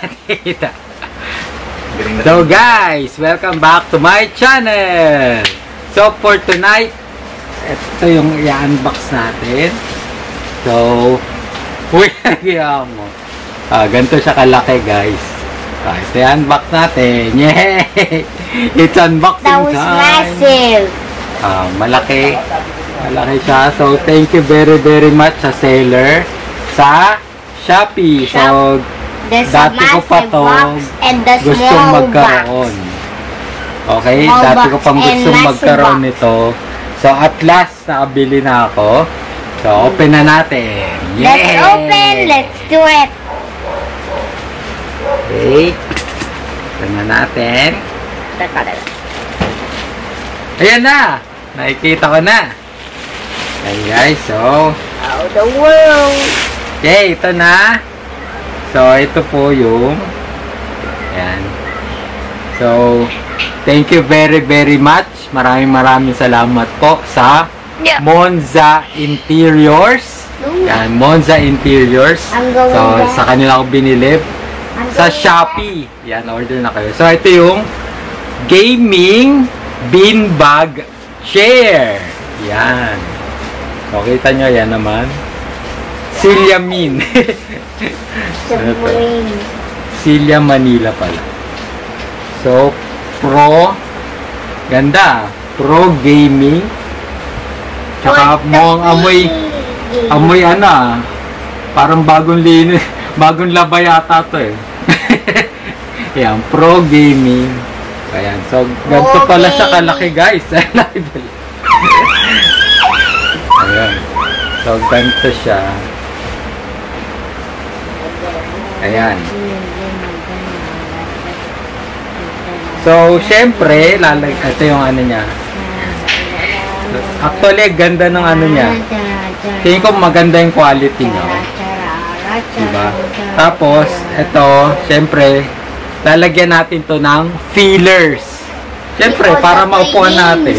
Kita. So guys, welcome back to my channel. So for tonight, ito yung i-unbox natin. So, uy, nagyaw mo. Ganito siya kalaki guys. Ito i-unbox natin. Yay! It's unboxing That was time. massive. Malaki. Malaki siya. So, thank you very much sa seller sa Shopee. So, There's dati a ko pa massive to box and the gustong small magkaroon. box. Okay? Small Dati box ko pang and gustong massive magkaroon box. nito. So, at last, nakabili na ako. So, open na natin. Yay! Let's open. Let's do it. Okay. Open na natin. Ayan na! Nakikita ko na. Ayan guys, so Oh, the world. okay, ito na. So, ito po yung ayan. So, thank you very much. Maraming salamat po sa Monza Interiors. Ayan, Monza Interiors. So, sa kanila ako binili. Sa Shopee. Yan, order na kayo. So, ito yung gaming beanbag chair. Yan. So, kita nyo, yan naman. Silya Min. Ano to? Silya Manila pala. So, Pro. Ganda. Pro gaming. Tsaka mo amoy ano, parang bagong linis. Bagong laba yata to eh. Yan, Pro gaming. Ayan. So, ganito pala siya kalaki guys. Ayan. So, ganito siya. Ayan. So, syempre, ito yung ano niya. Actually, ganda ng ano niya. Tingin ko maganda yung quality niya. Diba? Tapos, ito, syempre, lalagyan natin to ng feelers. Syempre, para maupuan natin.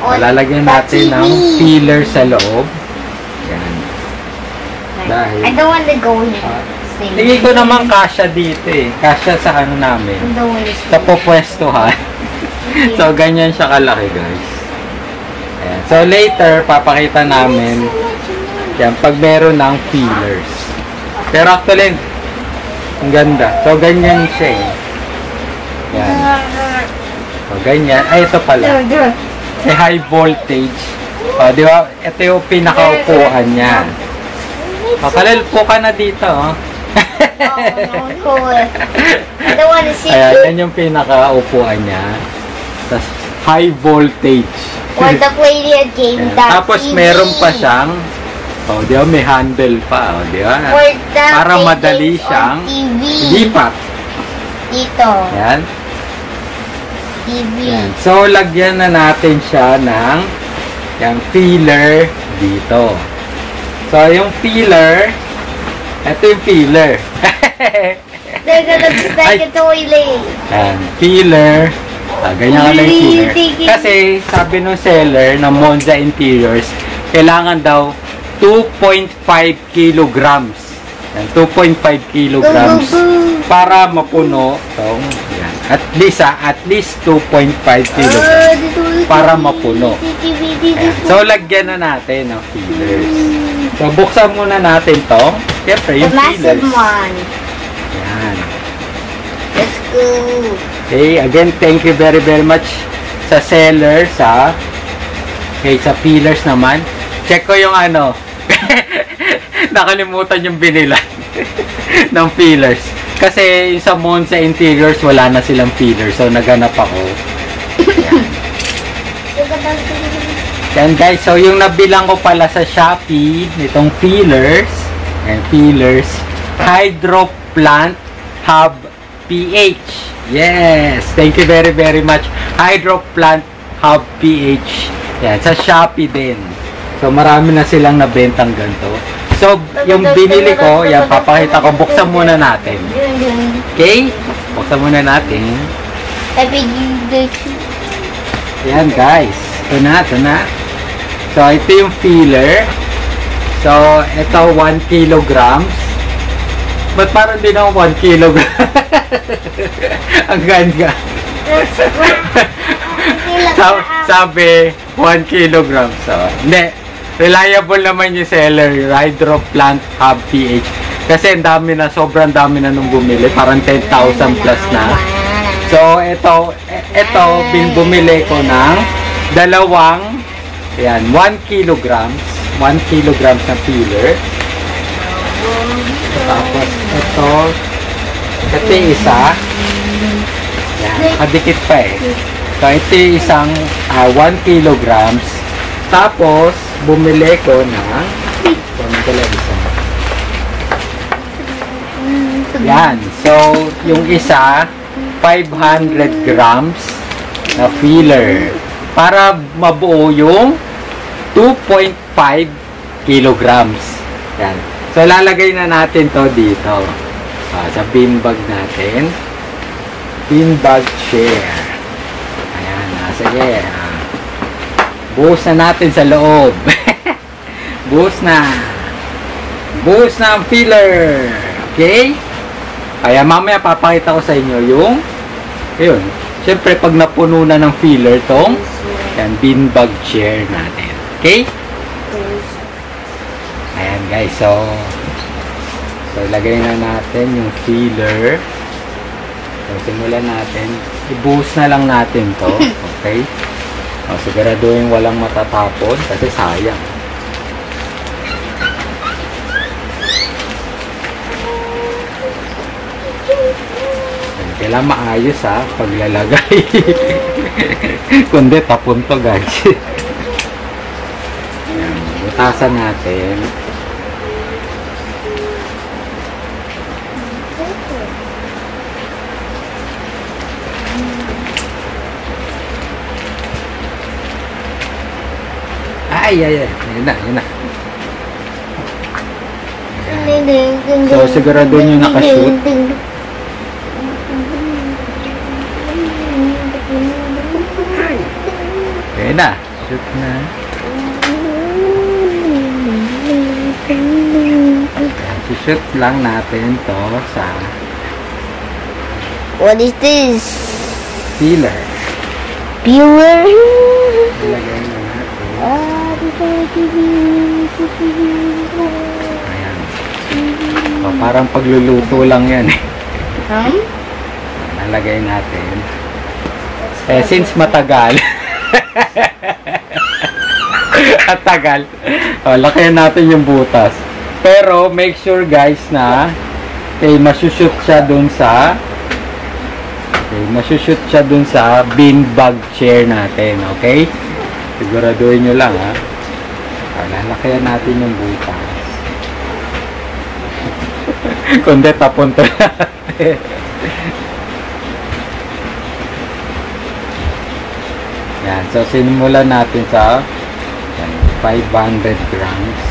Lalagyan natin ng feelers sa loob. Yan. Dahil, I don't want to go here. tingin ko naman kasya dito eh. Kasya sa ano namin. Sa popwestuhan. So, ganyan siya kalaki guys. Ayan. So, later, papakita namin yan, pag meron ng feelers. Pero actually, ang ganda. So, ganyan siya eh. Yan. So, ganyan. Ay, ito pala. May high voltage. O, di ba? Ito yung pinakaupuan niya. O, kalil po ka na dito, oh. I don't want to see Ayan, yan yung pinakaupuan niya. Tapos, high voltage. or the play a game Ayan. that Tapos, meron pa siyang, o, di ba? May handle pa, o, di ba? or the Para play madali games siyang on TV. lipat. Dito. Ayan. TV. Ayan. So, lagyan na natin siya ng yung feeler dito. So, yung feeler, ito yung feeler. They're gonna like a toilet. Ayan, feeler. Ganyan ka lang yung feeler. Kasi, sabi nung seller ng Monza Interiors, kailangan daw 2.5 kilograms. Ayan, 2.5 kilograms para mapuno itong, ayan, at least 2.5 kilograms para mapuno. Ayan. So, lagyan na natin ng feelers. So, buksan muna natin to. Siyempre, yung The massive feelers. one. Ayan. Let's go. Okay, again, thank you very much sa seller, sa feelers naman. Check ko yung ano. Nakalimutan yung binilan ng feelers. Kasi yung sa Monza Interiors, wala na silang feelers. So, naghanap ako. Yan guys, so yung nabilang ko pala sa Shopee, nitong feelers, and feelers, Hydro Plant Hub PH. Yes! Thank you very much. Hydro Plant Hub PH. Yan, sa Shopee din. So, marami na silang nabentang ganito. So, yung binili ko, yan, papakita ko. Buksan muna natin. Okay? Buksan muna natin. Yan guys. Ito na. So, ito yung feeler. So, ito 1 kilograms. Ba't parang di naman 1 kilogram? Ang ganda. Sabi, 1 kilogram. So, hindi. Reliable naman yung seller, yung Hydro Plant Hub PH. Kasi ang dami na, sobrang dami na nung bumili. Parang 10,000 plus na. So, ito bumili ko ng dalawang, yan, 1 kilograms. 1 kilograms na filler. Tapos, ito yung isa. Yan, kadikit pa eh. So, ito yung isang 1 kilograms. Tapos, bumili ko ng yan. So, yung isa 500 grams na filler para mabuo yung 2.5 kilograms. Yan. So, lalagay na natin to dito. Sa beanbag natin. Beanbag share. Ayan. Sige. Buhos na natin sa loob. Buhos na. Buhos na ang filler. Okay? Kaya mamaya papakita ko sa inyo yung yun. Siyempre pag napuno na ng filler tong yan, beanbag chair natin. Okay? Ayan guys. So ilagay na natin yung filler. So simulan natin. Ibuhos na lang natin to. Okay? Siguraduhin walang matatapon kasi sayang. Kailangan maayos paglalagay. Kundi tapon to guys. Ayan, butasan natin. Ay. Yun na. Ayan. So, sigurado nyo nakashoot. Okay na. Shoot na. Shoot lang natin to sa what is this? Filler. Filler? Ilagay na natin. Ayan. So, parang pagluluto lang yan eh. Nalagay natin. Since matagal. At tagal. Lakayan natin yung butas. Pero make sure guys na masushoot siya dun sa beanbag chair natin. Okay? Siguraduhin nyo lang lalakayan natin yung butas. Kundi tapon to natin. Yan. So sinimulan natin sa 500 grams.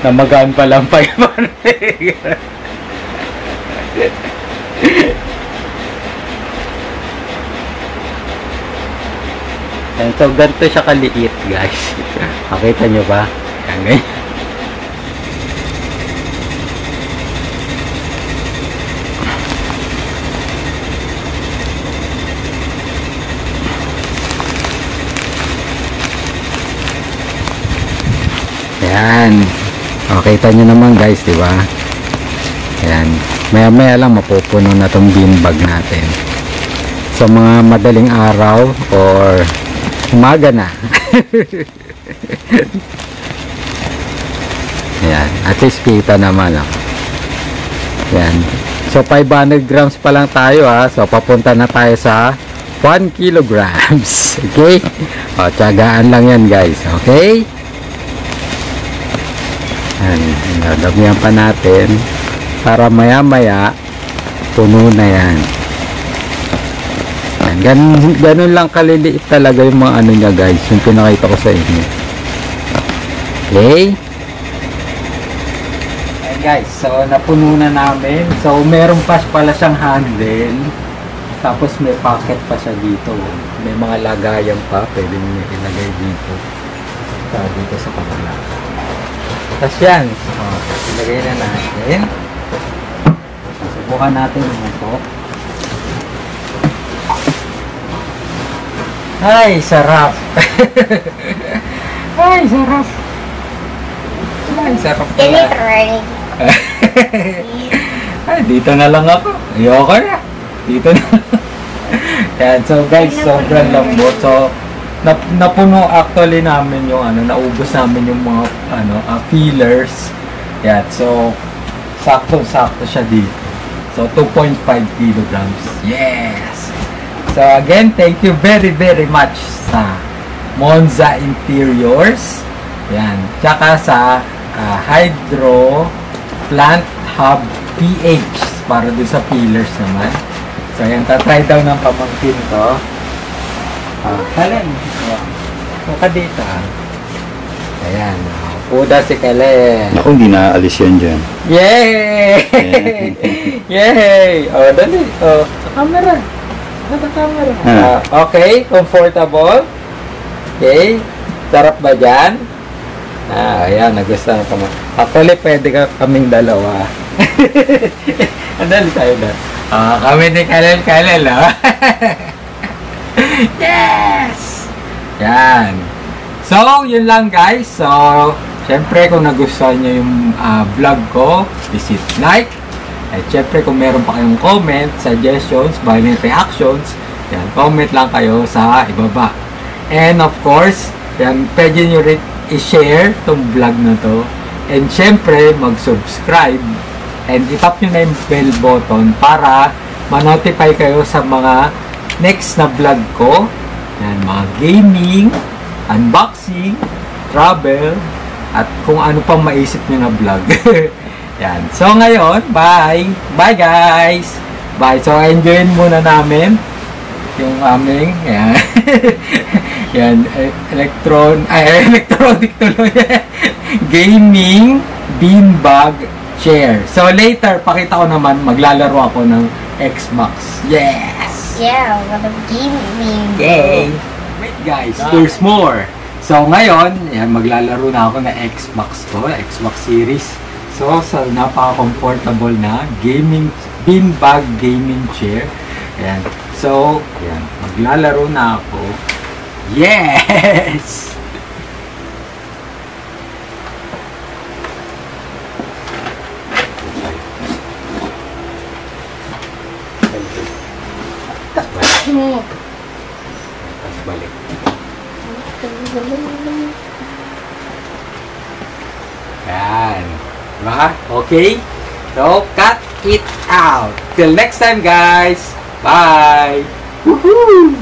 Namagaan pa lang 500 grams. Yan. So ganito siya kaliit guys. Makita nyo ba? Yan ganyan. Ayan. O, kita nyo naman guys, di ba? Ayan. Maya-maya lang mapupuno na tong beanbag natin. Sa mga madaling araw or umaga na. Ayan. At least kita naman. Ayan. So, 500 grams pa lang tayo So, papunta na tayo sa 1 kilograms. Okay? O, tiyagaan lang yan guys. Okay? Ayan, dadamihan pa natin para maya-maya puno na yan. Ayan, ganun lang kaliliit talaga yung mga ano niya guys, yung pinakita ko sa inyo. Okay? Ayan guys, so napuno na namin. So meron pa pala siyang handle. Tapos may pocket pa siya dito. May mga lagayan pa, pwede nyo ilagay dito. Dito sa kabila. Tapos yan. Ilagay na natin. Subukan natin ito. Ay, sarap. Ay, sarap. Ay, sarap Can you pala. try? Ay, dito na lang ako. Ayoko na. Dito na. Yan, so guys, sobrang lambot. So, napuno actually namin yung naubos namin yung mga fillers. Yan, so sakto-sakto siya dito. So 2.5 kilograms. Yes. So again, thank you very much sa Monza Interiors. Yan, tsaka sa Hydro Plant Hub PH para doon sa fillers naman. So yan, tatry daw ng pamangkin to. Kalen. Ka dito. Ayan. Puda si Kalen. Ako, hindi naaalis yan dyan. Yay! Yay! O, dali. O, sa camera. Sa camera. Okay, comfortable. Okay. Sarap ba dyan? Ayan. Nagustuhan ko. Actually, pwede kaming dalawa. Andali tayo na. Kami ni Kalen, ha? Yes! Yan. So, yun lang guys. So, syempre kung nagustuhan nyo yung vlog ko, please hit like. At syempre kung meron pa kayong comment, suggestions, violent reactions, yan, comment lang kayo sa ibaba. And of course, yan, pwede nyo rin i-share tong vlog na to. And syempre, mag-subscribe. And itap nyo na yung bell button para ma-notify kayo sa mga next na vlog ko. Yan, mga gaming, unboxing, travel, at kung ano pang maisip nyo na vlog. Yan. So ngayon, bye! Bye guys! Bye! So enjoyin muna namin yung aming, yan. Yan, electronic tuloy. Gaming beanbag chair. So later, pakita ko naman, maglalaro ako ng Xbox. Yes! Yeah, what a gaming. Yay! Wait guys, there's more. So ngayon, yan, maglalaro na ako ng Xbox ko, Xbox Series. So, napaka-comfortable na gaming, beanbag gaming chair. Ayan. So, yan, maglalaro na ako. Yes! Balik. Yan. Diba? Okay? So, cut it out. Till next time, guys. Bye! Woohoo!